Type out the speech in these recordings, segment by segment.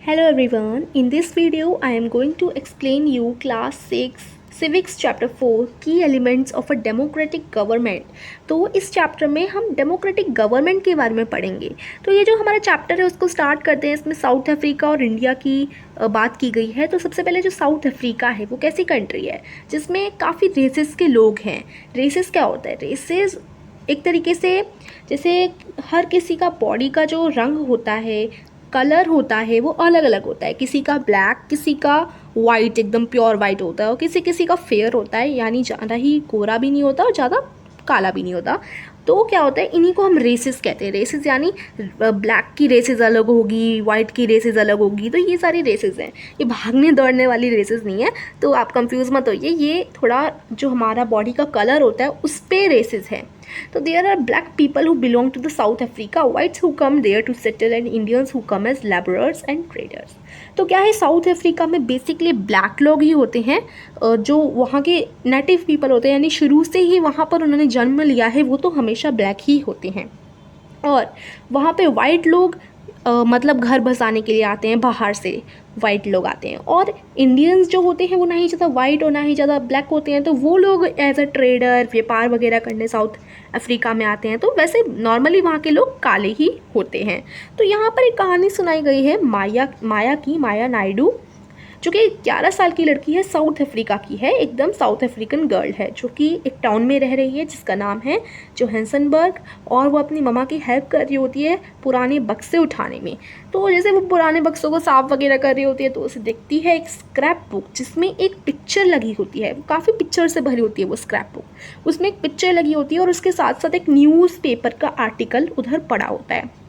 Hello everyone, in this video I am going to explain you class 6 civics chapter 4 key elements of a democratic government। तो इस chapter में हम democratic government के बारे में पढ़ेंगे। तो ये जो हमारा चैप्टर है उसको स्टार्ट करते हैं। इसमें साउथ अफ्रीका और इंडिया की बात की गई है। तो सबसे पहले जो साउथ अफ्रीका है वो कैसी कंट्री है जिसमें काफ़ी रेसेस के लोग हैं। रेसेस क्या होता है? रेसेस एक तरीके से जैसे हर किसी का बॉडी का जो रंग होता है, कलर होता है, वो अलग अलग होता है। किसी का ब्लैक, किसी का वाइट, एकदम प्योर वाइट होता है, और किसी किसी का फेयर होता है, यानी ज़्यादा ही गोरा भी नहीं होता और ज़्यादा काला भी नहीं होता। तो क्या होता है, इन्हीं को हम रेसेस कहते हैं। रेसेस यानी ब्लैक की रेसेस अलग होगी, वाइट की रेसेस अलग होगी। तो ये सारी रेसेस हैं, ये भागने दौड़ने वाली रेसेस नहीं है। तो आप कंफ्यूज मत होइए, ये थोड़ा जो हमारा बॉडी का कलर होता है उस पर रेसेस है। तो there are black people who belong to the South Africa, whites who come there to settle and Indians who come as labourers and traders. तो क्या है, साउथ अफ्रीका में बेसिकली ब्लैक लोग ही होते हैं जो वहाँ के नेटिव पीपल होते हैं, यानी शुरू से ही वहाँ पर उन्होंने जन्म लिया है, वो तो हमेशा ब्लैक ही होते हैं। और वहाँ पे वाइट लोग मतलब घर बसाने के लिए आते हैं, बाहर से वाइट लोग आते हैं। और इंडियंस जो होते हैं वो ना ही ज़्यादा वाइट और ना ही ज़्यादा ब्लैक होते हैं, तो वो लोग एज अ ट्रेडर, व्यापार वगैरह करने साउथ अफ्रीका में आते हैं। तो वैसे नॉर्मली वहाँ के लोग काले ही होते हैं। तो यहाँ पर एक कहानी सुनाई गई है माया नायडू, जो कि 11 साल की लड़की है, साउथ अफ्रीका की है, एकदम साउथ अफ्रीकन गर्ल है, जो कि एक टाउन में रह रही है जिसका नाम है जोहान्सबर्ग। और वो अपनी मम्मा की हेल्प कर रही होती है पुराने बक्से उठाने में। तो जैसे वो पुराने बक्सों को साफ वगैरह कर रही होती है तो उसे दिखती है एक स्क्रैप बुक जिसमें एक पिक्चर लगी होती है। वो काफ़ी पिक्चर से भरी होती है वो स्क्रैप बुक। उसमें एक पिक्चर लगी होती है और उसके साथ साथ एक न्यूज़पेपर का आर्टिकल उधर पड़ा होता है।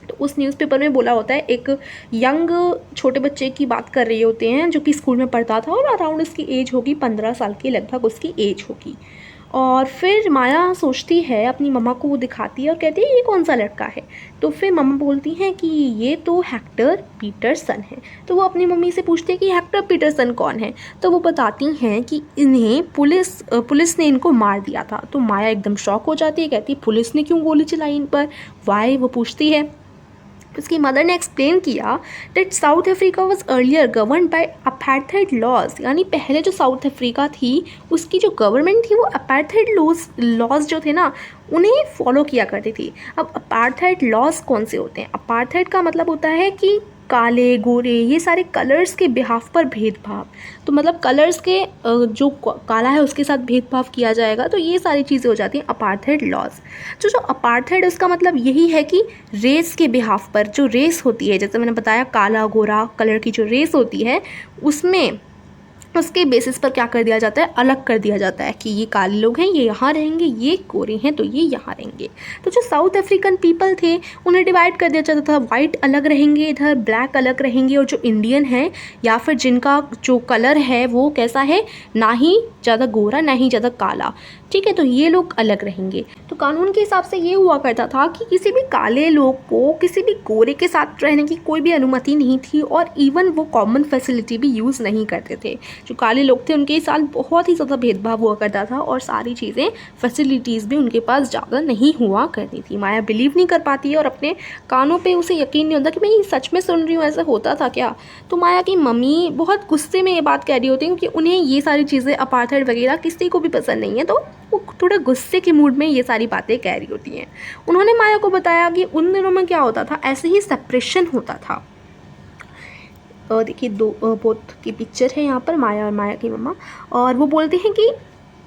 तो उस न्यूज़पेपर में बोला होता है, एक यंग छोटे बच्चे की बात कर रहे होते हैं जो कि स्कूल में पढ़ता था, और अराउंड उसकी एज होगी 15 साल की लगभग उसकी एज होगी। और फिर माया सोचती है, अपनी मम्मा को वो दिखाती है और कहती है ये कौन सा लड़का है। तो फिर मम्मा बोलती हैं कि ये तो हेक्टर पीटरसन है। तो वो अपनी मम्मी से पूछती है कि हेक्टर पीटरसन कौन है। तो वो बताती हैं कि इन्हें पुलिस ने इनको मार दिया था। तो माया एकदम शॉक हो जाती है, कहती है पुलिस ने क्यों गोली चलाई इन पर, वाई, वो पूछती है। उसकी मदर ने एक्सप्लेन किया that South Africa was earlier govern by apartheid laws, यानी पहले जो साउथ अफ्रीका थी उसकी जो गवर्नमेंट थी वो अपार्थाइड लॉज जो थे ना उन्हें फॉलो किया करती थी। अब अपार्थाइड लॉज कौन से होते हैं? अपार्थाइड का मतलब होता है कि काले गोरे ये सारे कलर्स के बिहाफ पर भेदभाव। तो मतलब कलर्स के जो काला है उसके साथ भेदभाव किया जाएगा। तो ये सारी चीज़ें हो जाती हैं अपार्थाइड लॉज। जो अपार्थाइड उसका मतलब यही है कि रेस के बिहाफ पर जो रेस होती है, जैसे मैंने बताया काला गोरा कलर की जो रेस होती है उसमें उसके बेसिस पर क्या कर दिया जाता है, अलग कर दिया जाता है कि ये काले लोग हैं ये यहाँ रहेंगे, ये गोरे हैं तो ये यहाँ रहेंगे। तो जो साउथ अफ्रीकन पीपल थे उन्हें डिवाइड कर दिया जाता था, वाइट अलग रहेंगे इधर, ब्लैक अलग रहेंगे, और जो इंडियन है या फिर जिनका जो कलर है वो कैसा है, ना ही ज़्यादा गोरा ना ही ज़्यादा काला, ठीक है, तो ये लोग अलग रहेंगे। तो कानून के हिसाब से ये हुआ करता था कि किसी भी काले लोग को किसी भी गोरे के साथ रहने की कोई भी अनुमति नहीं थी, और इवन वो कॉमन फैसिलिटी भी यूज़ नहीं करते थे। जो काले लोग थे उनके साथ बहुत ही ज़्यादा भेदभाव हुआ करता था, और सारी चीज़ें फैसिलिटीज़ भी उनके पास ज़्यादा नहीं हुआ करती थी। माया बिलीव नहीं कर पाती है और अपने कानों पे उसे यकीन नहीं होता कि मैं ये सच में सुन रही हूँ, ऐसा होता था क्या। तो माया की मम्मी बहुत गुस्से में ये बात कह रही होती है क्योंकि उन्हें ये सारी चीज़ें अपार्थाइड वगैरह किसी को भी पसंद नहीं है। तो वो थोड़ा गुस्से के मूड में ये सारी बातें कह रही होती हैं। उन्होंने माया को बताया कि उन दिनों में क्या होता था, ऐसे ही सेपरेशन होता था। देखिए दो बोथ की पिक्चर है यहाँ पर, माया और माया की मम्मा, और वो बोलते हैं कि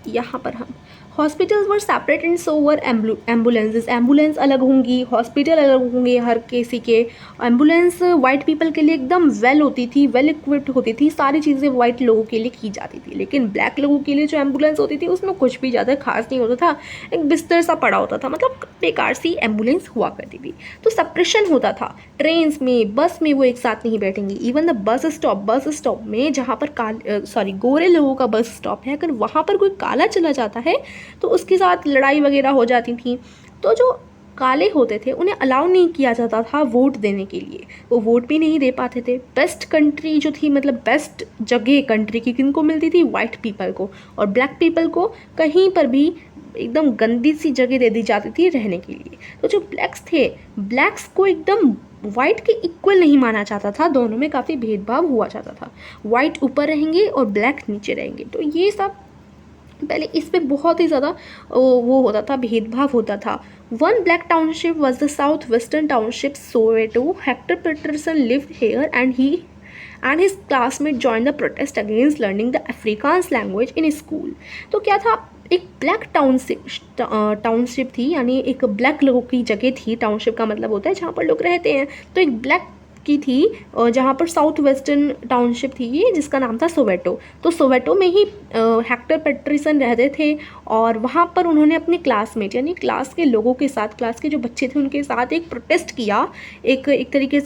यहाँ पर हम hospitals were separate and so were ambulances, ambulance अलग होंगी, हॉस्पिटल अलग होंगे हर किसी के। एम्बुलेंस वाइट पीपल के लिए एकदम वेल होती थी, वेल इक्विप्ड होती थी, सारी चीज़ें वाइट लोगों के लिए की जाती थी। लेकिन ब्लैक लोगों के लिए जो एम्बुलेंस होती थी उसमें कुछ भी ज़्यादा खास नहीं होता था, एक बिस्तर सा पड़ा होता था, मतलब बेकार सी एम्बुलेंस हुआ करती थी। तो सेपरेशन होता था, ट्रेन्स में बस में वो एक साथ नहीं बैठेंगे। इवन द बस स्टॉप में जहाँ पर गोरे लोगों का बस स्टॉप है, अगर वहाँ पर कोई काला चला जाता है तो उसके साथ लड़ाई वगैरह हो जाती थी। तो जो काले होते थे उन्हें अलाउ नहीं किया जाता था वोट देने के लिए, वो वोट भी नहीं दे पाते थे। बेस्ट कंट्री जो थी, मतलब बेस्ट जगह कंट्री की किनको मिलती थी, वाइट पीपल को, और ब्लैक पीपल को कहीं पर भी एकदम गंदी सी जगह दे दी जाती थी रहने के लिए। तो जो ब्लैक्स थे, ब्लैक्स को एकदम वाइट के इक्वल नहीं माना जाता था, दोनों में काफ़ी भेदभाव हुआ जाता था, वाइट ऊपर रहेंगे और ब्लैक नीचे रहेंगे। तो ये सब पहले इस पे बहुत ही ज़्यादा वो होता था, भेदभाव होता था। One black township was the south western township Soweto. Hector Pieterson lived here and he and his classmate joined the protest against learning the Afrikaans language in school। तो क्या था, एक ब्लैक टाउनशिप थी, यानी एक ब्लैक लोगों की जगह थी। टाउनशिप का मतलब होता है जहाँ पर लोग रहते हैं, तो एक ब्लैक की थी जहाँ पर साउथ वेस्टर्न टाउनशिप थी ये, जिसका नाम था सोवेटो। तो सोवेटो में ही हेक्टर पेटरसन रहते थे और वहाँ पर उन्होंने अपने क्लासमेट यानी क्लास के लोगों के साथ, क्लास के जो बच्चे थे उनके साथ एक प्रोटेस्ट किया। एक तरीके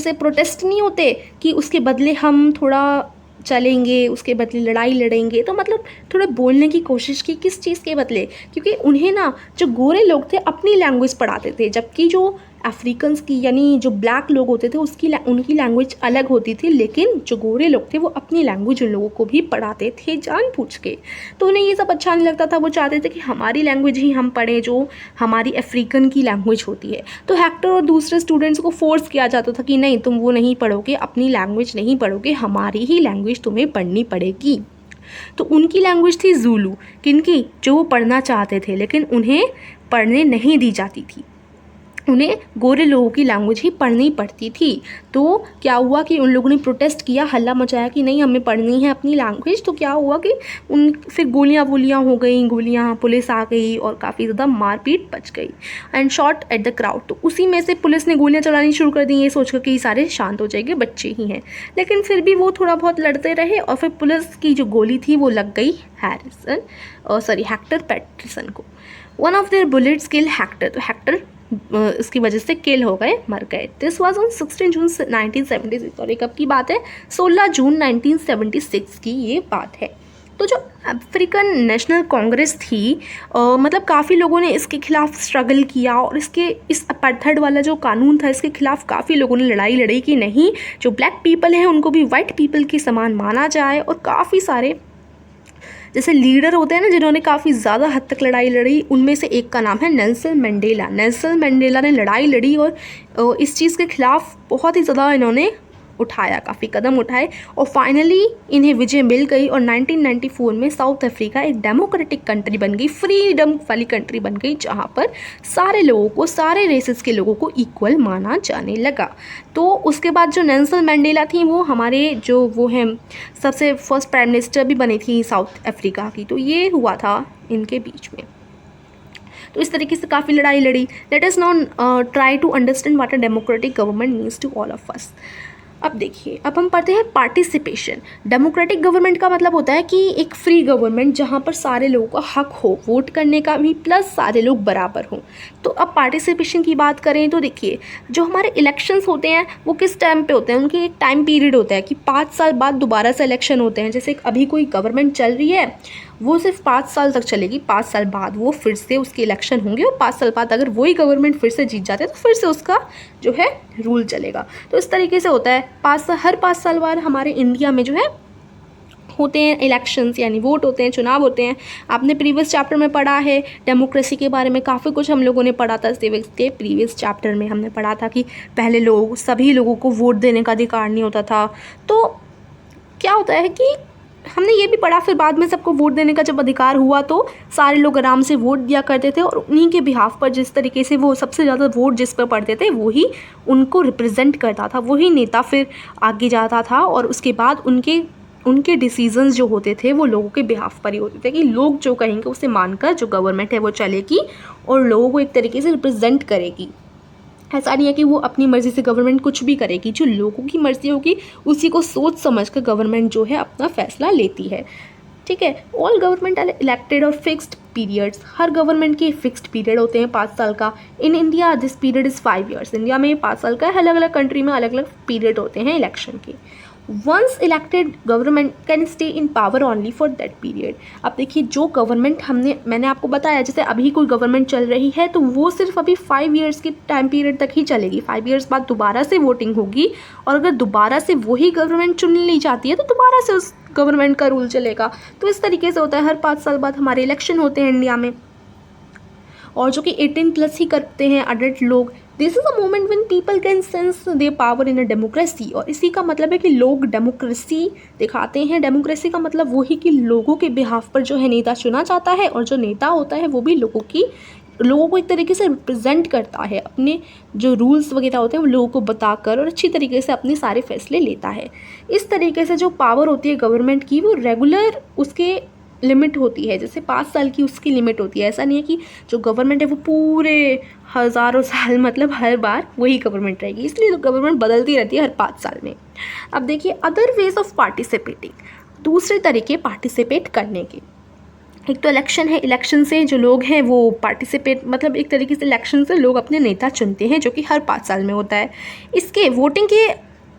से प्रोटेस्ट नहीं होते कि उसके बदले हम थोड़ा चलेंगे, उसके बदले लड़ाई लड़ेंगे, तो मतलब थोड़ा बोलने की कोशिश की किस चीज़ के बदले, क्योंकि उन्हें ना जो गोरे लोग थे अपनी लैंग्वेज पढ़ाते थे, जबकि जो अफ्रीकन्स की यानी जो ब्लैक लोग होते थे उनकी लैंग्वेज अलग होती थी, लेकिन जो गोरे लोग थे वो अपनी लैंग्वेज उन लोगों को भी पढ़ाते थे जानबूझ के। तो उन्हें ये सब अच्छा नहीं लगता था, वो चाहते थे कि हमारी लैंग्वेज ही हम पढ़ें जो हमारी अफ्रीकन की लैंग्वेज होती है। तो हेक्टर और दूसरे स्टूडेंट्स को फोर्स किया जाता था कि नहीं, तुम वो नहीं पढ़ोगे, अपनी लैंग्वेज नहीं पढ़ोगे, हमारी ही लैंग्वेज तुम्हें पढ़नी पड़ेगी। तो उनकी लैंग्वेज थी ज़ूलू, किनकी, जो वो पढ़ना चाहते थे लेकिन उन्हें पढ़ने नहीं दी जाती थी, उन्हें गोरे लोगों की लैंग्वेज ही पढ़नी पड़ती थी। तो क्या हुआ कि उन लोगों ने प्रोटेस्ट किया, हल्ला मचाया कि नहीं हमें पढ़नी है अपनी लैंग्वेज। तो क्या हुआ कि फिर गोलियाँ हो गई, पुलिस आ गई और काफ़ी ज़्यादा मारपीट बच गई। And shot at the crowd, तो उसी में से पुलिस ने गोलियाँ चलानी शुरू कर दी, ये सोचकर कि सारे शांत हो जाएंगे, बच्चे ही हैं। लेकिन फिर भी वो थोड़ा बहुत लड़ते रहे और फिर पुलिस की जो गोली थी वो लग गई हेक्टर पेटरसन को। One of their bullets kill Hector, तो हेक्टर इसकी वजह से किल हो गए, मर गए। दिस वाज ऑन 16 जून 1976, और ये कब की बात है, 16 जून 1976 की ये बात है। तो जो अफ्रीकन नेशनल कांग्रेस थी मतलब काफ़ी लोगों ने इसके खिलाफ स्ट्रगल किया और इस अपार्थाइड वाला जो कानून था इसके खिलाफ काफ़ी लोगों ने लड़ाई लड़ी कि नहीं, जो ब्लैक पीपल हैं उनको भी वाइट पीपल के समान माना जाए। और काफ़ी सारे जैसे लीडर होते हैं ना जिन्होंने काफ़ी ज़्यादा हद तक लड़ाई लड़ी, उनमें से एक का नाम है नेल्सन मंडेला। नेल्सन मंडेला ने लड़ाई लड़ी और इस चीज़ के खिलाफ बहुत ही ज़्यादा इन्होंने उठाया, काफ़ी कदम उठाए और फाइनली इन्हें विजय मिल गई। और 1994 में साउथ अफ्रीका एक डेमोक्रेटिक कंट्री बन गई, फ्रीडम वाली कंट्री बन गई, जहाँ पर सारे लोगों को, सारे रेसेस के लोगों को इक्वल माना जाने लगा। तो उसके बाद जो नेल्सन मंडेला थी वो हमारे जो वो हैं सबसे फर्स्ट प्राइम मिनिस्टर भी बनी थी साउथ अफ्रीका की। तो ये हुआ था इनके बीच में। तो इस तरीके से काफ़ी लड़ाई लड़ी। Let us now try to understand what a democratic government means to all of us. अब देखिए, अब हम पढ़ते हैं पार्टिसिपेशन। डेमोक्रेटिक गवर्नमेंट का मतलब होता है कि एक फ्री गवर्नमेंट जहाँ पर सारे लोगों का हक हो वोट करने का भी, प्लस सारे लोग बराबर हों। तो अब पार्टिसिपेशन की बात करें तो देखिए, जो हमारे इलेक्शंस होते हैं वो किस टाइम पे होते हैं, उनके एक टाइम पीरियड होता है कि 5 साल बाद दोबारा से इलेक्शन होते हैं। जैसे अभी कोई गवर्नमेंट चल रही है वो सिर्फ 5 साल तक चलेगी, 5 साल बाद वो फिर से उसके इलेक्शन होंगे और 5 साल बाद अगर वही गवर्नमेंट फिर से जीत जाते हैं तो फिर से उसका जो है रूल चलेगा। तो इस तरीके से होता है, हर 5 साल बाद हमारे इंडिया में जो है होते हैं इलेक्शंस, यानी वोट होते हैं, चुनाव होते हैं। आपने प्रीवियस चैप्टर में पढ़ा है डेमोक्रेसी के बारे में, काफ़ी कुछ हम लोगों ने पढ़ा था सिविक्स के प्रीवियस चैप्टर में। हमने पढ़ा था कि पहले सभी लोगों को वोट देने का अधिकार नहीं होता था। तो क्या होता है कि हमने ये भी पढ़ा, फिर बाद में सबको वोट देने का जब अधिकार हुआ तो सारे लोग आराम से वोट दिया करते थे और उन्हीं के बिहाफ पर, जिस तरीके से वो सबसे ज़्यादा वोट जिस पर पड़ते थे वही उनको रिप्रेजेंट करता था, वही नेता फिर आगे जाता था और उसके बाद उनके डिसीजंस जो होते थे वो लोगों के बिहाफ पर ही होते थे कि लोग जो कहेंगे उसे मानकर जो गवर्नमेंट है वो चलेगी और लोगों को एक तरीके से रिप्रेजेंट करेगी। ऐसा नहीं है कि वो अपनी मर्ज़ी से गवर्नमेंट कुछ भी करेगी, जो लोगों की मर्ज़ी होगी उसी को सोच समझ कर गवर्नमेंट जो है अपना फैसला लेती है। ठीक है, ऑल गवर्नमेंट आर इलेक्टेड और फिक्स्ड पीरियड्स, हर गवर्नमेंट के फिक्स्ड पीरियड होते हैं 5 साल का। In India this period is 5 years, India में 5 साल का है, अलग अलग कंट्री में अलग अलग पीरियड होते हैं इलेक्शन के। Once elected government can stay in power only for that period. अब देखिए, जो गवर्नमेंट मैंने आपको बताया, जैसे अभी कोई गवर्नमेंट चल रही है तो वो सिर्फ अभी 5 years के टाइम पीरियड तक ही चलेगी। 5 years बाद दोबारा से वोटिंग होगी और अगर दोबारा से वही गवर्नमेंट चुन ली जाती है तो दोबारा से उस गवर्नमेंट का रूल चलेगा। तो इस तरीके से होता है, हर 5 साल बाद हमारे इलेक्शन होते हैं इंडिया में। और जो कि 18+ ही करते हैं अडल्ट लोग, this is a moment when people can sense their power in a democracy. और इसी का मतलब है कि लोग डेमोक्रेसी दिखाते हैं। डेमोक्रेसी का मतलब वही कि लोगों के बिहाफ पर जो है नेता चुना जाता है, और जो नेता होता है वो भी लोगों को एक तरीके से रिप्रेजेंट करता है। अपने जो रूल्स वगैरह होते हैं वो लोगों को बताकर और अच्छी तरीके से अपने सारे फैसले लेता है। इस तरीके से जो पावर होती है गवर्नमेंट की, वो रेगुलर उसके लिमिट होती है। जैसे 5 साल की उसकी लिमिट होती है। ऐसा नहीं है कि जो गवर्नमेंट है वो पूरे हज़ारों साल मतलब हर बार वही गवर्नमेंट रहेगी, इसलिए तो गवर्नमेंट बदलती रहती है हर 5 साल में। अब देखिए अदर वेज ऑफ पार्टिसिपेटिंग, दूसरे तरीके पार्टिसिपेट करने के। एक तो इलेक्शन है, इलेक्शन से जो लोग हैं वो पार्टिसिपेट, मतलब एक तरीके से इलेक्शन से लोग अपने नेता चुनते हैं, जो कि हर 5 साल में होता है। इसके वोटिंग के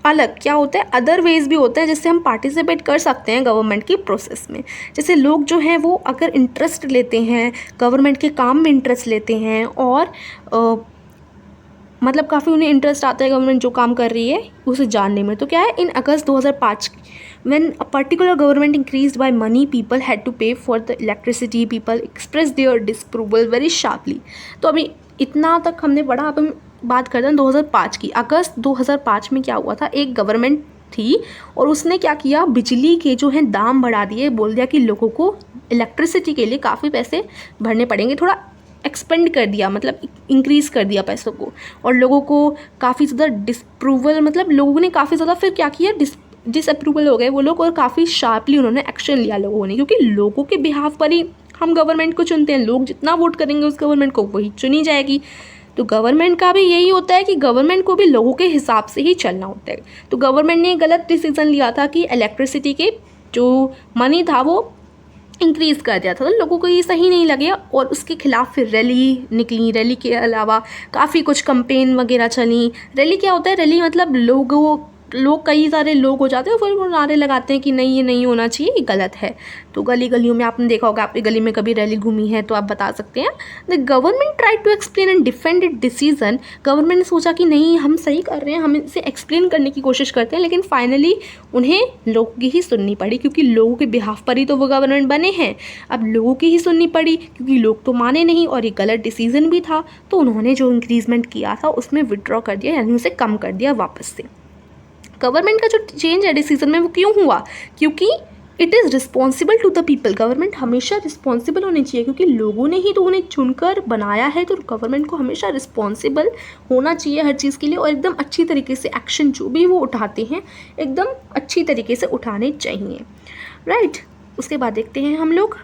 अलग क्या होता है, अदर वेज भी होता है जिससे हम पार्टिसिपेट कर सकते हैं गवर्नमेंट की प्रोसेस में। जैसे लोग जो हैं वो अगर इंटरेस्ट लेते हैं गवर्नमेंट के काम में, इंटरेस्ट लेते हैं और मतलब काफ़ी उन्हें इंटरेस्ट आता है गवर्नमेंट जो काम कर रही है उसे जानने में। तो क्या है, इन अगस्त 2005 when a particular government increased by money, people had to pay for the electricity, people expressed their disapproval very sharply। तो अभी इतना तक हमने पढ़ा, अब हम बात करते हैं 2005 की। अगस्त 2005 में क्या हुआ था, एक गवर्नमेंट थी और उसने क्या किया, बिजली के जो है दाम बढ़ा दिए। बोल दिया कि लोगों को इलेक्ट्रिसिटी के लिए काफ़ी पैसे भरने पड़ेंगे, थोड़ा एक्सपेंड कर दिया, मतलब इंक्रीज़ कर दिया पैसों को। और लोगों को काफ़ी ज़्यादा डिसअप्रूवल, मतलब लोगों ने काफ़ी ज़्यादा फिर क्या किया, डिसअप्रूवल हो गए वो लोग, और काफ़ी शार्पली उन्होंने एक्शन लिया लोगों ने, क्योंकि लोगों के बिहाफ पर ही हम गवर्नमेंट को चुनते हैं। लोग जितना वोट करेंगे उस गवर्नमेंट को वही चुनी जाएगी। तो गवर्नमेंट का भी यही होता है कि गवर्नमेंट को भी लोगों के हिसाब से ही चलना होता है। तो गवर्नमेंट ने गलत डिसीजन लिया था कि इलेक्ट्रिसिटी के जो मनी था वो इंक्रीज़ कर दिया था, तो लोगों को ये सही नहीं लगे और उसके खिलाफ फिर रैली निकली। रैली के अलावा काफ़ी कुछ कंपेन वगैरह चली। रैली क्या होता है, रैली मतलब लोग कई सारे लोग हो जाते हैं, फिर वो नारे लगाते हैं कि नहीं ये नहीं होना चाहिए, ये गलत है। तो गली गलियों में आपने देखा होगा, आपकी गली में कभी रैली घूमी है तो आप बता सकते हैं। The government try to explain and defend it decision. Government ने सोचा कि नहीं हम सही कर रहे हैं, हम इसे एक्सप्लेन करने की कोशिश करते हैं, लेकिन फाइनली उन्हें लोगों की ही सुननी पड़ी, क्योंकि लोगों के बिहाफ पर ही तो वो गवर्नमेंट बने हैं। अब लोगों की ही सुननी पड़ी क्योंकि लोग तो माने नहीं और ये गलत डिसीजन भी था। तो उन्होंने जो इंक्रीजमेंट किया था उसमें विड्रॉ कर दिया, यानी उसे कम कर दिया वापस से। गवर्नमेंट का जो चेंज है डिसीजन में वो क्यों हुआ, क्योंकि it is responsible to the people. Government हमेशा रिस्पॉन्सिबल होनी चाहिए, क्योंकि लोगों ने ही तो उन्हें चुनकर बनाया है। तो गवर्नमेंट को हमेशा रिस्पॉन्सिबल होना चाहिए हर चीज़ के लिए, और एकदम अच्छी तरीके से एक्शन जो भी वो उठाते हैं एकदम अच्छी तरीके से उठाने चाहिए, राइट। उसके बाद देखते हैं हम लोग,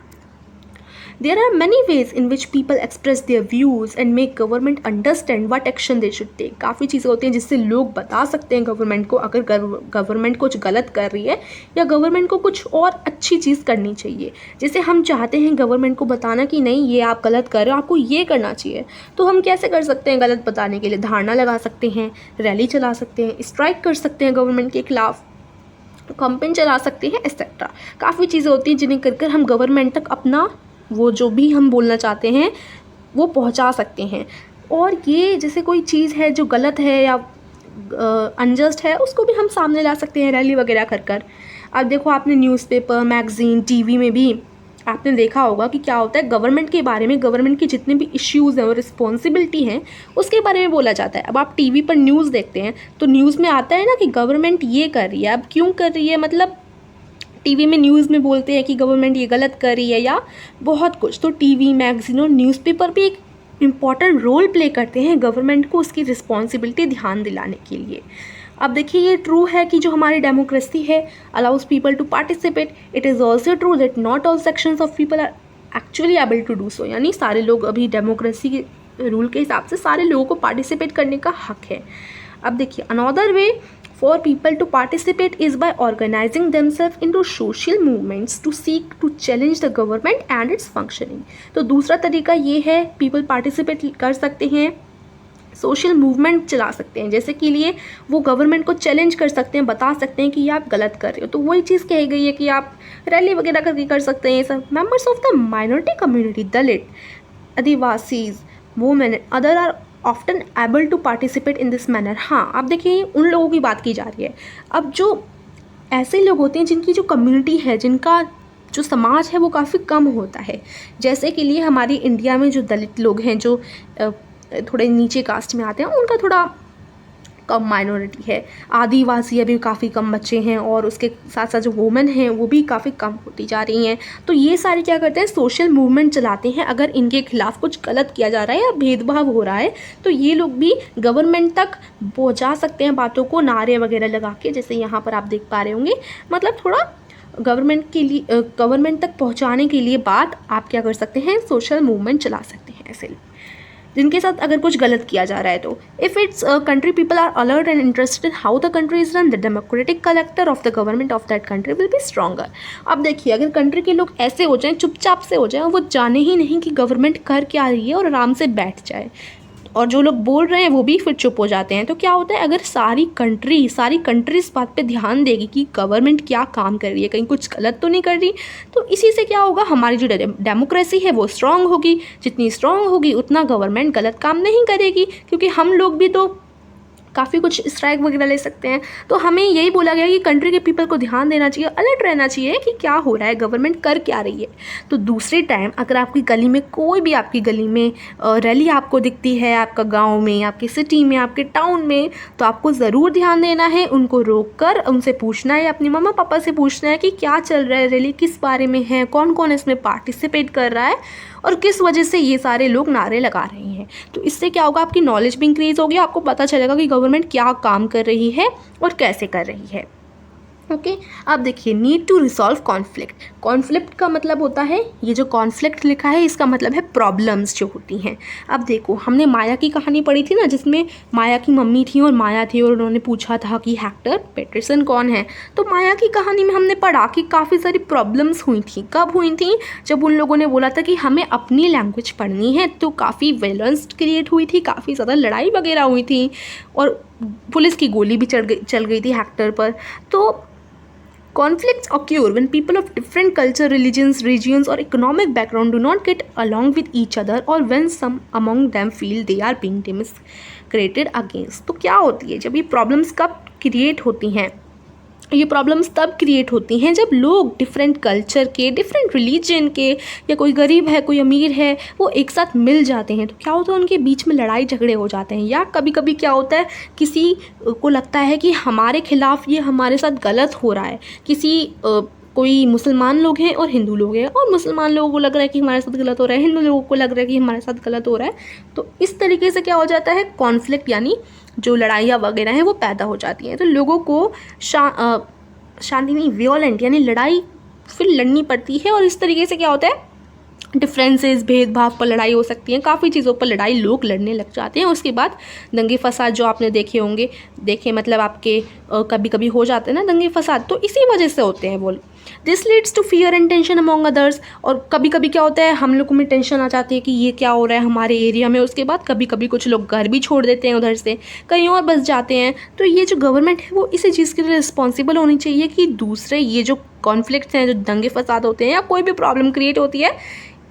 There are many ways in which people express their views and make government understand what action they should take। काफ़ी चीज़ें होती हैं जिससे लोग बता सकते हैं गवर्नमेंट को अगर गवर्नमेंट कुछ गलत कर रही है या गवर्नमेंट को कुछ और अच्छी चीज़ करनी चाहिए। जैसे हम चाहते हैं गवर्नमेंट को बताना कि नहीं ये आप गलत कर रहे हो, आपको ये करना चाहिए। तो हम कैसे कर सकते हैं गलत बताने के लिए, धरना लगा सकते हैं, रैली चला सकते हैं, स्ट्राइक कर सकते हैं गवर्नमेंट के खिलाफ, कैंपेन चला सकते हैं, एक्सेट्रा। काफ़ी चीज़ें होती हैं जिन्हें कर हम गवर्नमेंट तक अपना वो जो भी हम बोलना चाहते हैं वो पहुंचा सकते हैं। और ये जैसे कोई चीज़ है जो गलत है या अनजस्ट है उसको भी हम सामने ला सकते हैं रैली वगैरह कर। अब देखो आपने न्यूज़पेपर, मैगज़ीन, टीवी में भी आपने देखा होगा कि क्या होता है, गवर्नमेंट के बारे में, गवर्नमेंट के जितने भी इश्यूज़ हैं और रिस्पॉन्सिबिलिटी हैं उसके बारे में बोला जाता है। अब आप टीवी पर न्यूज़ देखते हैं तो न्यूज़ में आता है ना कि गवर्नमेंट ये कर रही है। अब क्यों कर रही है, मतलब टीवी में न्यूज़ में बोलते हैं कि गवर्नमेंट ये गलत कर रही है या बहुत कुछ। तो टीवी, मैगज़ीन और न्यूज़पेपर भी एक इम्पॉर्टेंट रोल प्ले करते हैं गवर्नमेंट को उसकी रिस्पॉन्सिबिलिटी ध्यान दिलाने के लिए। अब देखिए ये ट्रू है कि जो हमारी डेमोक्रेसी है allows people to participate. It is also true that not all sections of people are actually able to do so. यानी सारे लोग अभी डेमोक्रेसी के रूल के हिसाब से सारे लोगों को पार्टिसिपेट करने का हक है। अब देखिए another way for people to participate is by organizing themselves into social movements to seek to challenge the government and its functioning। तो दूसरा तरीका ये है, people participate कर सकते हैं, सोशल मूवमेंट चला सकते हैं, जैसे कि लिए वो गवर्नमेंट को चैलेंज कर सकते हैं, बता सकते हैं कि ये आप गलत कर रहे हो। तो वही चीज़ कही गई है कि आप रैली वगैरह करके कर सकते हैं। सब members of the minority community, dalit, adivasis, women, other are often able to participate in this manner. हाँ अब देखिए उन लोगों की बात की जा रही है। अब जो ऐसे लोग होते हैं जिनकी जो कम्युनिटी है, जिनका जो समाज है वो काफ़ी कम होता है, जैसे कि लिए हमारी इंडिया में जो दलित लोग हैं, जो थोड़े नीचे कास्ट में आते हैं उनका थोड़ा कम माइनॉरिटी है। आदिवासी अभी काफ़ी कम बच्चे हैं और उसके साथ साथ जो वुमेन हैं वो भी काफ़ी कम होती जा रही हैं। तो ये सारे क्या करते हैं, सोशल मूवमेंट चलाते हैं। अगर इनके खिलाफ कुछ गलत किया जा रहा है या भेदभाव हो रहा है तो ये लोग भी गवर्नमेंट तक पहुंचा सकते हैं बातों को, नारे वगैरह लगा के, जैसे यहाँ पर आप देख पा रहे होंगे। मतलब थोड़ा गवर्नमेंट तक पहुँचाने के लिए बात आप क्या कर सकते हैं, सोशल मूवमेंट चला सकते हैं ऐसे जिनके साथ अगर कुछ गलत किया जा रहा है तो। If its country people are alert and interested in how the country is run, the democratic collector of the government of that country will be stronger. अब देखिए, अगर कंट्री के लोग ऐसे हो जाएं, चुपचाप से हो जाएं, वो जाने ही नहीं कि गवर्नमेंट कर क्या रही है और आराम से बैठ जाए, और जो लोग बोल रहे हैं वो भी फिर चुप हो जाते हैं, तो क्या होता है, अगर सारी कंट्री इस बात पे ध्यान देगी कि गवर्नमेंट क्या काम कर रही है, कहीं कुछ गलत तो नहीं कर रही, तो इसी से क्या होगा, हमारी जो डेमोक्रेसी है वो स्ट्रांग होगी। जितनी स्ट्रांग होगी उतना गवर्नमेंट गलत काम नहीं करेगी, क्योंकि हम लोग भी तो काफ़ी कुछ स्ट्राइक वगैरह ले सकते हैं। तो हमें यही बोला गया कि कंट्री के पीपल को ध्यान देना चाहिए, अलर्ट रहना चाहिए कि क्या हो रहा है, गवर्नमेंट कर क्या रही है। तो दूसरे टाइम अगर आपकी गली में कोई भी आपकी गली में रैली आपको दिखती है, आपका गांव में, आपकी सिटी में, आपके टाउन में, तो आपको ज़रूर ध्यान देना है, उनको रोक कर उनसे पूछना है, अपनी मम्मा पापा से पूछना है कि क्या चल रहा है, रैली किस बारे में है, कौन कौन इसमें पार्टिसिपेट कर रहा है और किस वजह से ये सारे लोग नारे लगा रहे हैं। तो इससे क्या होगा, आपकी नॉलेज भी इंक्रीज़ होगी, आपको पता चलेगा कि गवर्नमेंट क्या काम कर रही है और कैसे कर रही है। ओके, अब देखिए, need to resolve conflict. Conflict का मतलब होता है, ये जो कॉन्फ्लिक्ट लिखा है इसका मतलब है प्रॉब्लम्स जो होती हैं। अब देखो, हमने माया की कहानी पढ़ी थी ना, जिसमें माया की मम्मी थी और माया थी और उन्होंने पूछा था कि हेक्टर पैटरसन कौन है। तो माया की कहानी में हमने पढ़ा कि काफ़ी सारी प्रॉब्लम्स हुई थी। कब हुई थी, जब उन लोगों ने बोला था कि हमें अपनी लैंग्वेज पढ़नी है, तो काफ़ी वायलेंस क्रिएट हुई थी, काफ़ी ज़्यादा लड़ाई वगैरह हुई थी और पुलिस की गोली भी चल गई थी हेक्टर पर। तो conflicts occur when people of different culture, religions, regions or economic background do not get along with each other, or when some among them feel they are being discriminated against। तो क्या होती है, जब ये problems कब create होती हैं, ये प्रॉब्लम्स तब क्रिएट होती हैं जब लोग डिफरेंट कल्चर के, डिफरेंट रिलीजन के, या कोई गरीब है कोई अमीर है, वो एक साथ मिल जाते हैं। तो क्या होता है, उनके बीच में लड़ाई झगड़े हो जाते हैं। या कभी कभी क्या होता है, किसी को लगता है कि हमारे खिलाफ ये हमारे साथ गलत हो रहा है, कोई मुसलमान लोग हैं और हिंदू लोग हैं, और मुसलमान लोगों को लग रहा है कि हमारे साथ गलत हो रहा है, हिंदू लोगों को लग रहा है कि हमारे साथ गलत हो रहा है। तो इस तरीके से क्या हो जाता है, कॉन्फ्लिक्ट यानी जो लड़ाइयाँ वगैरह हैं वो पैदा हो जाती हैं। तो लोगों को शांति नहीं, वियोलेंट यानी लड़ाई फिर लड़नी पड़ती है, और इस तरीके से क्या होता है, डिफरेंसेस, भेदभाव पर लड़ाई हो सकती है, काफ़ी चीज़ों पर लड़ाई लोग लड़ने लग जाते हैं। उसके बाद दंगे फसाद जो आपने देखे होंगे, मतलब आपके कभी कभी हो जाते हैं ना दंगे फसाद, तो इसी वजह से होते हैं वो। This leads to fear and tension among others. और कभी कभी क्या होता है, हम लोगों में टेंशन आ जाती है कि ये क्या हो रहा है हमारे एरिया में। उसके बाद कभी कभी कुछ लोग घर भी छोड़ देते हैं, उधर से कहीं और बस जाते हैं। तो ये जो गवर्नमेंट है वो इसी चीज़ के लिए रिस्पॉन्सिबल होनी चाहिए कि दूसरे ये जो कॉन्फ्लिक्ट्स हैं, जो दंगे फसाद होते हैं या कोई भी प्रॉब्लम क्रिएट होती है,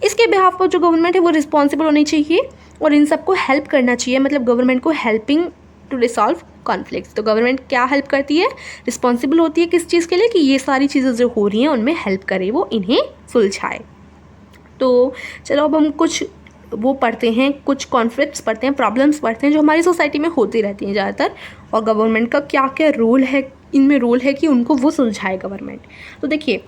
इसके बिहाफ पर जो गवर्नमेंट है वो रिस्पॉन्सिबल होनी चाहिए और इन सबको हेल्प करना चाहिए। मतलब गवर्नमेंट को हेल्पिंग टू रिसॉल्व कॉन्फ्लिक्ट्स। तो गवर्नमेंट क्या हेल्प करती है, रिस्पॉन्सिबल होती है किस चीज़ के लिए, कि ये सारी चीज़ें जो हो रही हैं उनमें हेल्प करे, वो इन्हें सुलझाए। तो चलो अब हम कुछ वो पढ़ते हैं, कुछ कॉन्फ्लिक्ट्स पढ़ते हैं, प्रॉब्लम्स पढ़ते हैं जो हमारी सोसाइटी में होती रहती हैं ज़्यादातर, और गवर्नमेंट का क्या क्या रोल है, इनमें रोल है कि उनको वो सुलझाए गवर्नमेंट। तो देखिए,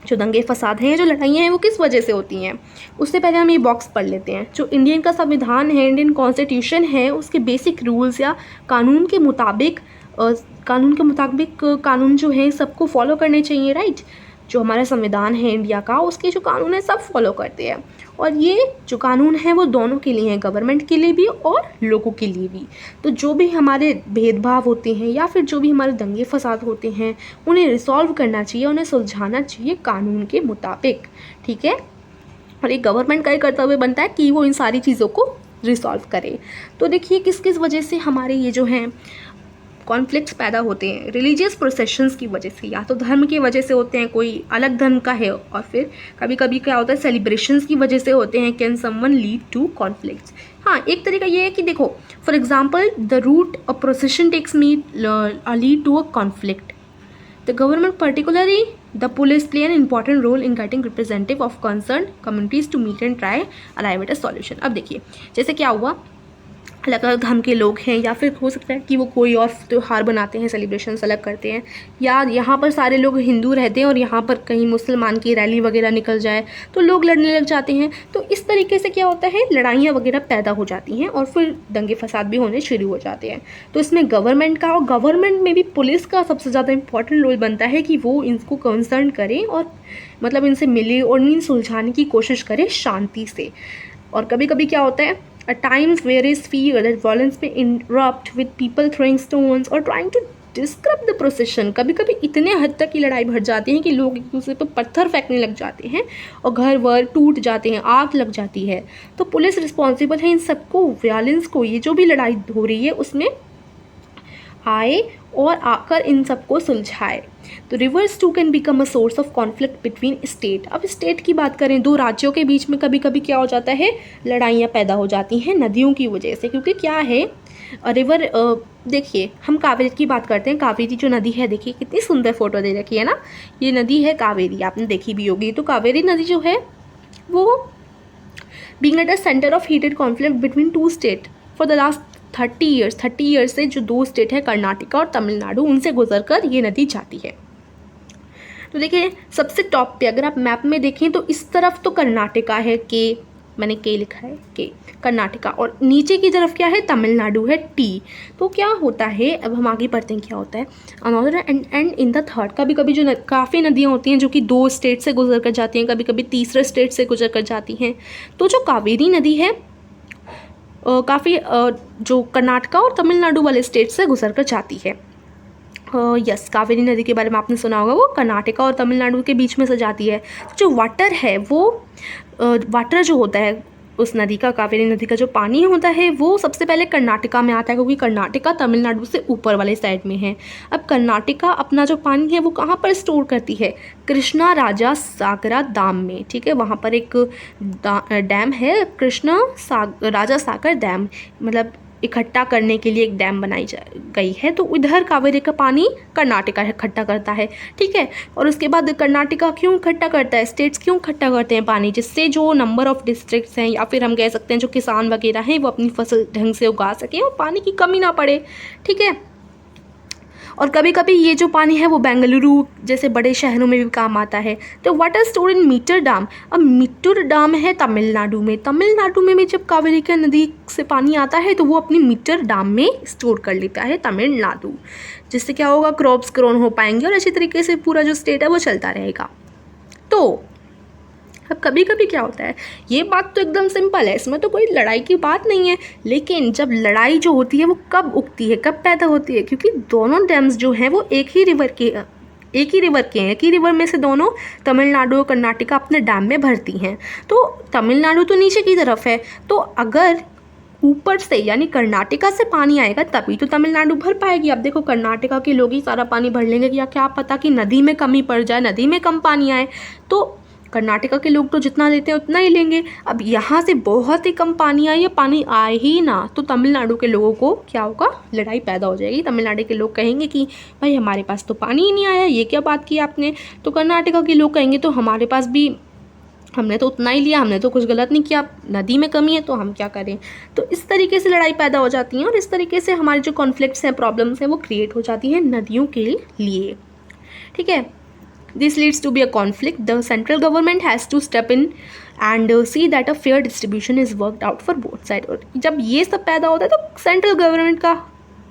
जो दंगे फसाद हैं, जो लड़ाइयाँ हैं, वो किस वजह से होती हैं। उससे पहले हम ये बॉक्स पढ़ लेते हैं। जो इंडियन का संविधान है, इंडियन कॉन्स्टिट्यूशन है, उसके बेसिक रूल्स या कानून के मुताबिक कानून जो है सबको फॉलो करने चाहिए, राइट। जो हमारा संविधान है इंडिया का, उसके जो कानून है सब फॉलो करते हैं, और ये जो कानून है वो दोनों के लिए हैं, गवर्नमेंट के लिए भी और लोगों के लिए भी। तो जो भी हमारे भेदभाव होते हैं या फिर जो भी हमारे दंगे फसाद होते हैं, उन्हें रिसॉल्व करना चाहिए, उन्हें सुलझाना चाहिए कानून के मुताबिक, ठीक है। और एक गवर्नमेंट का ही कर्तव्य बनता है कि वो इन सारी चीज़ों को रिसॉल्व करे। तो देखिए, किस किस वजह से हमारे ये जो हैं कॉन्फ्लिक्ट्स पैदा होते हैं। रिलीजियस प्रोसेशंस की वजह से, या तो धर्म की वजह से होते हैं, कोई अलग धर्म का है, और फिर कभी कभी क्या होता है सेलिब्रेशंस की वजह से होते हैं। Can someone lead to conflicts. हाँ, एक तरीका ये है कि देखो, for example the route a procession takes lead to a conflict, the government particularly the police play an important role in getting representative of concern communities to meet and try arrive at a solution. अब देखिए, जैसे क्या हुआ, अलग अलग धर्म के लोग हैं, या फिर हो सकता है कि वो कोई और त्यौहार बनाते हैं, सेलिब्रेशंस अलग करते हैं, या यहाँ पर सारे लोग हिंदू रहते हैं और यहाँ पर कहीं मुसलमान की रैली वगैरह निकल जाए तो लोग लड़ने लग जाते हैं। तो इस तरीके से क्या होता है, लड़ाइयाँ वगैरह पैदा हो जाती हैं और फिर दंगे फसाद भी होने शुरू हो जाते हैं। तो इसमें गवर्नमेंट का, और गवर्नमेंट में भी पुलिस का सबसे ज़्यादा इंपॉर्टेंट रोल बनता है कि वो इनको कंसर्न करें और मतलब इनसे मिले और इन्हें सुलझाने की कोशिश करें शांति से। और कभी कभी क्या होता है, at times there is fear that violence may erupt with people throwing stones or trying to disrupt the procession। कभी कभी इतने हद तक की लड़ाई बढ़ जाती है कि लोग एक दूसरे पर पत्थर फेंकने लग जाते हैं और घर वर टूट जाते हैं, आग लग जाती है। तो पुलिस रिस्पॉन्सिबल है इन सबको, वायलेंस को, ये जो भी लड़ाई हो रही है उसमें आए और आकर इन सबको सुलझाए। तो rivers to can become a source of conflict between state. अब स्टेट की बात करें, दो राज्यों के बीच में कभी कभी क्या हो जाता है, लड़ाइयाँ पैदा हो जाती हैं नदियों की वजह से। क्योंकि क्या है, रिवर, देखिए हम कावेरी की बात करते हैं। कावेरी जो नदी है, देखिए कितनी सुंदर फोटो दे रखी है ना, ये नदी है कावेरी, आपने देखी भी होगी। तो कावेरी नदी जो है वो being at the centre of heated conflict between two state for the last 30 years से जो दो स्टेट है कर्नाटका और तमिलनाडु, उनसे गुजरकर ये नदी जाती है। तो देखिए सबसे टॉप पे अगर आप मैप में देखें तो इस तरफ तो कर्नाटका है, के मैंने के लिखा है, के कर्नाटका, और नीचे की तरफ क्या है, तमिलनाडु है, टी। तो क्या होता है, अब हम आगे पढ़ते हैं क्या होता है। Another and in the third, कभी कभी जो काफ़ी नदियाँ होती हैं जो कि दो स्टेट से गुजर कर जाती हैं, कभी कभी तीसरे स्टेट से गुजर कर जाती हैं। तो जो कावेरी नदी है काफ़ी जो कर्नाटका और तमिलनाडु वाले स्टेट से गुजर कर जाती है। यस, कावेरी नदी के बारे में आपने सुना होगा, वो कर्नाटका और तमिलनाडु के बीच में से जाती है। जो वाटर है वो वाटर जो होता है उस नदी का, कावेरी नदी का जो पानी होता है वो सबसे पहले कर्नाटका में आता है, क्योंकि कर्नाटका तमिलनाडु से ऊपर वाले साइड में है। अब कर्नाटका अपना जो पानी है वो कहाँ पर स्टोर करती है, कृष्णा राजा सागरा डैम में। ठीक है, वहाँ पर एक डैम है, कृष्णा राजा सागर डैम, मतलब इकट्ठा करने के लिए एक डैम बनाई गई है। तो उधर कावेरी का पानी कर्नाटका इकट्ठा करता है। ठीक है, और उसके बाद कर्नाटका क्यों इकट्ठा करता है, स्टेट्स क्यों इकट्ठा करते हैं पानी, जिससे जो नंबर ऑफ डिस्ट्रिक्ट्स हैं या फिर हम कह सकते हैं जो किसान वगैरह हैं वो अपनी फसल ढंग से उगा सकें और पानी की कमी ना पड़े। ठीक है, और कभी कभी ये जो पानी है वो बेंगलुरु जैसे बड़े शहरों में भी काम आता है। तो water store in Mettur dam, अब मीटर डैम है तमिलनाडु में। तमिलनाडु में भी जब कावेरी का नदी से पानी आता है तो वो अपनी मीटर डैम में स्टोर कर लेता है तमिलनाडु, जिससे क्या होगा, क्रॉप्स ग्रोन हो पाएंगे और अच्छी तरीके से पूरा जो स्टेट है वो चलता रहेगा। तो अब कभी कभी क्या होता है, ये बात तो एकदम सिंपल है, इसमें तो कोई लड़ाई की बात नहीं है, लेकिन जब लड़ाई जो होती है वो कब उगती है, कब पैदा होती है, क्योंकि दोनों डैम्स जो हैं वो एक ही रिवर के हैं, एक ही रिवर में से दोनों तमिलनाडु और कर्नाटका अपने डैम में भरती हैं। तो तमिलनाडु तो नीचे की तरफ है, तो अगर ऊपर से यानी कर्नाटका से पानी आएगा तभी तो तमिलनाडु भर पाएगी। अब देखो कर्नाटका के लोग ही सारा पानी भर लेंगे, या क्या पता कि नदी में कमी पड़ जाए, नदी में कम पानी आए, तो कर्नाटका के लोग तो जितना लेते हैं उतना ही लेंगे। अब यहाँ से बहुत ही कम पानी आए या पानी आए ही ना, तो तमिलनाडु के लोगों को क्या होगा, लड़ाई पैदा हो जाएगी। तमिलनाडु के लोग कहेंगे कि भाई हमारे पास तो पानी ही नहीं आया, ये क्या बात की आपने। तो कर्नाटका के लोग कहेंगे तो हमारे पास भी, हमने तो उतना ही लिया, हमने तो कुछ गलत नहीं किया, नदी में कमी है तो हम क्या करें। तो इस तरीके से लड़ाई पैदा हो जाती है और इस तरीके से हमारे जो कॉन्फ्लिक्ट्स हैं, प्रॉब्लम्स हैं, वो क्रिएट हो जाती हैं नदियों के लिए। ठीक है, this leads to be a conflict. The central government has to step in and see that a fair distribution is worked out for both sides। और जब ये सब पैदा होता है तो सेंट्रल गवर्नमेंट का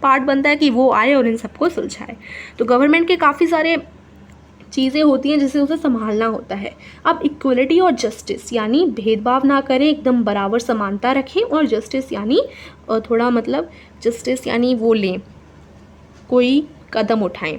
पार्ट बनता है कि वो आए और इन सबको सुलझाए। तो गवर्नमेंट के काफ़ी सारे चीज़ें होती हैं जिसे उसे संभालना होता है। अब इक्वलिटी और जस्टिस यानी भेदभाव ना करें, एकदम बराबर समानता रखें, और जस्टिस यानी थोड़ा मतलब जस्टिस यानी वो लें, कोई कदम उठाएं।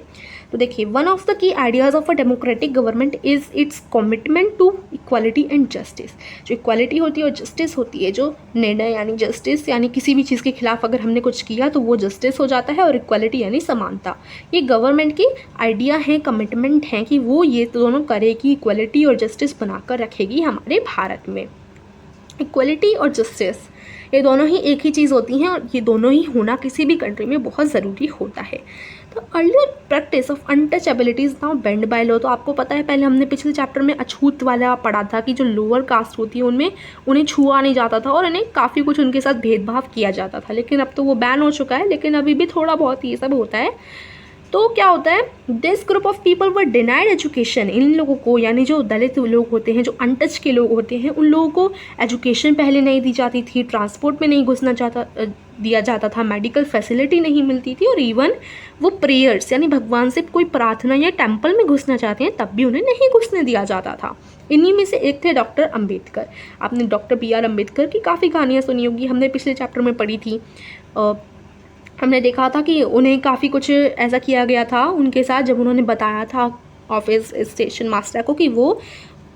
तो देखिए, one of the key ideas of a democratic government is its commitment to equality and justice. जो इक्वालिटी होती है और जस्टिस होती है, जो निर्णय यानी जस्टिस यानी किसी भी चीज़ के खिलाफ अगर हमने कुछ किया तो वो जस्टिस हो जाता है, और इक्वालिटी यानी समानता। ये गवर्नमेंट की आइडिया है, कमिटमेंट है कि वो ये दोनों करेगी, इक्वालिटी और जस्टिस बनाकर रखेगी हमारे भारत में। इक्वालिटी और जस्टिस ये दोनों ही एक ही चीज़ होती हैं और ये दोनों ही होना किसी भी कंट्री में बहुत ज़रूरी होता है। तो earlier practice of untouchability is now band by law. तो आपको पता है, पहले हमने पिछले चैप्टर में अछूत वाला पढ़ा था कि जो लोअर कास्ट होती है उनमें उन्हें छुआ नहीं जाता था और उन्हें काफ़ी कुछ उनके साथ भेदभाव किया जाता था, लेकिन अब तो वो बैन हो चुका है, लेकिन अभी भी थोड़ा बहुत ये सब होता है। तो क्या होता है, this group of people were denied education. इन लोगों को, यानी जो दलित लोग होते हैं, जो अनटच के लोग होते हैं, उन लोगों को एजुकेशन पहले नहीं दी जाती थी, ट्रांसपोर्ट में नहीं घुसना दिया जाता था, मेडिकल फैसिलिटी नहीं मिलती थी, और इवन वो प्रेयर्स यानी भगवान से कोई प्रार्थना या टेम्पल में घुसना चाहते हैं तब भी उन्हें नहीं घुसने दिया जाता था। इन्हीं में से एक थे डॉक्टर अंबेडकर। आपने डॉक्टर BR अम्बेडकर की काफ़ी कहानियाँ सुनी होगी, हमने पिछले चैप्टर में पढ़ी थी। हमने देखा था कि उन्हें काफ़ी कुछ ऐसा किया गया था उनके साथ, जब उन्होंने बताया था ऑफिस स्टेशन मास्टर को कि वो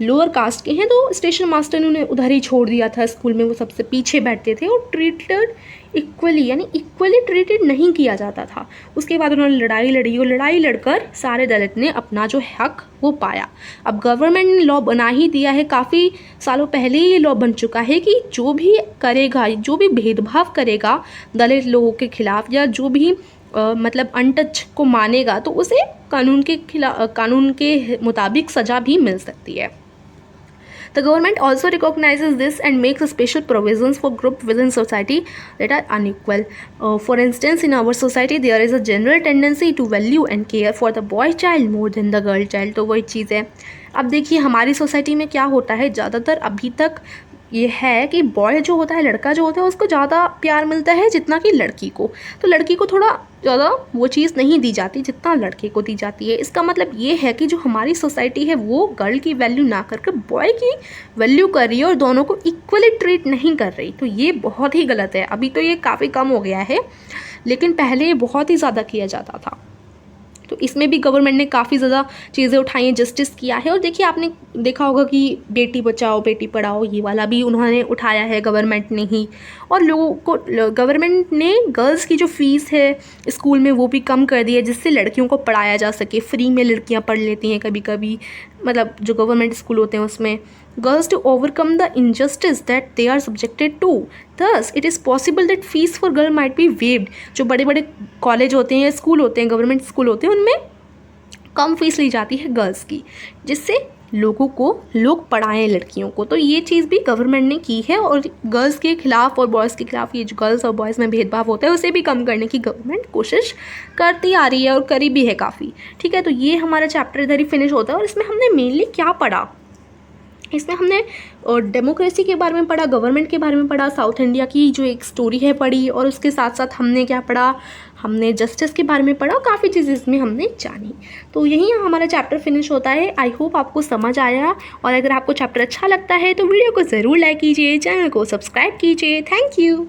लोअर कास्ट के हैं, तो स्टेशन मास्टर ने उन्हें उधर ही छोड़ दिया था। स्कूल में वो सबसे पीछे बैठते थे और ट्रीटेड इक्वली, यानी इक्वली ट्रीटेड नहीं किया जाता था। उसके बाद उन्होंने लड़ाई लड़ी और लड़ाई लड़कर सारे दलित ने अपना जो हक वो पाया। अब गवर्नमेंट ने लॉ बना ही दिया है, काफ़ी सालों पहले ही ये लॉ बन चुका है कि जो भी करेगा, जो भी भेदभाव करेगा दलित लोगों के खिलाफ, या जो भी मतलब अनटच को मानेगा, तो उसे कानून के मुताबिक सज़ा भी मिल सकती है। The government also recognizes this and makes special provisions for groups within society that are unequal. For instance, in our society, there is a general tendency to value and care for the boy child more than the girl child. तो वही चीज़ है। अब देखिए हमारी society में क्या होता है, ज़्यादातर अभी तक ये है कि बॉय जो होता है, लड़का जो होता है, उसको ज़्यादा प्यार मिलता है जितना कि लड़की को। तो लड़की को थोड़ा ज़्यादा वो चीज़ नहीं दी जाती जितना लड़के को दी जाती है। इसका मतलब ये है कि जो हमारी सोसाइटी है वो गर्ल की वैल्यू ना करके बॉय की वैल्यू कर रही है और दोनों को इक्वली ट्रीट नहीं कर रही। तो ये बहुत ही गलत है। अभी तो ये काफ़ी कम हो गया है, लेकिन पहले ये बहुत ही ज़्यादा किया जाता था। तो इसमें भी गवर्नमेंट ने काफ़ी ज़्यादा चीज़ें उठाई हैं, जस्टिस किया है। और देखिए आपने देखा होगा कि बेटी बचाओ बेटी पढ़ाओ, ये वाला भी उन्होंने उठाया है गवर्नमेंट ने ही। और लोगों को, गवर्नमेंट ने गर्ल्स की जो फ़ीस है स्कूल में वो भी कम कर दी है, जिससे लड़कियों को पढ़ाया जा सके। फ्री में लड़कियां पढ़ लेती हैं कभी कभी, मतलब जो गवर्नमेंट स्कूल होते हैं उसमें। Girls to overcome the injustice that they are subjected to, thus it is possible that fees for girl might be waived. जो बड़े बड़े कॉलेज होते हैं, स्कूल होते हैं, गवर्नमेंट स्कूल होते हैं, उनमें कम फीस ली जाती है गर्ल्स की, जिससे लोग पढ़ाएं लड़कियों को। तो ये चीज़ भी गवर्नमेंट ने की है। और गर्ल्स के खिलाफ और बॉयज़ के खिलाफ ये जो गर्ल्स और बॉयज़ में भेदभाव होता है उसे भी कम करने की गवर्नमेंट कोशिश करती आ रही है और करी भी है काफ़ी। ठीक है, तो ये हमारा चैप्टर इधर ही फिनिश होता है। और इसमें हमने मेनली क्या पढ़ा, इसमें हमने डेमोक्रेसी के बारे में पढ़ा, गवर्नमेंट के बारे में पढ़ा, साउथ इंडिया की जो एक स्टोरी है पढ़ी, और उसके साथ साथ हमने क्या पढ़ा, हमने जस्टिस के बारे में पढ़ा। काफ़ी चीज़ें इसमें हमने जानी। तो यहीं हमारा चैप्टर फिनिश होता है। आई होप आपको समझ आया, और अगर आपको चैप्टर अच्छा लगता है तो वीडियो को ज़रूर लाइक कीजिए, चैनल को सब्सक्राइब कीजिए। Thank you.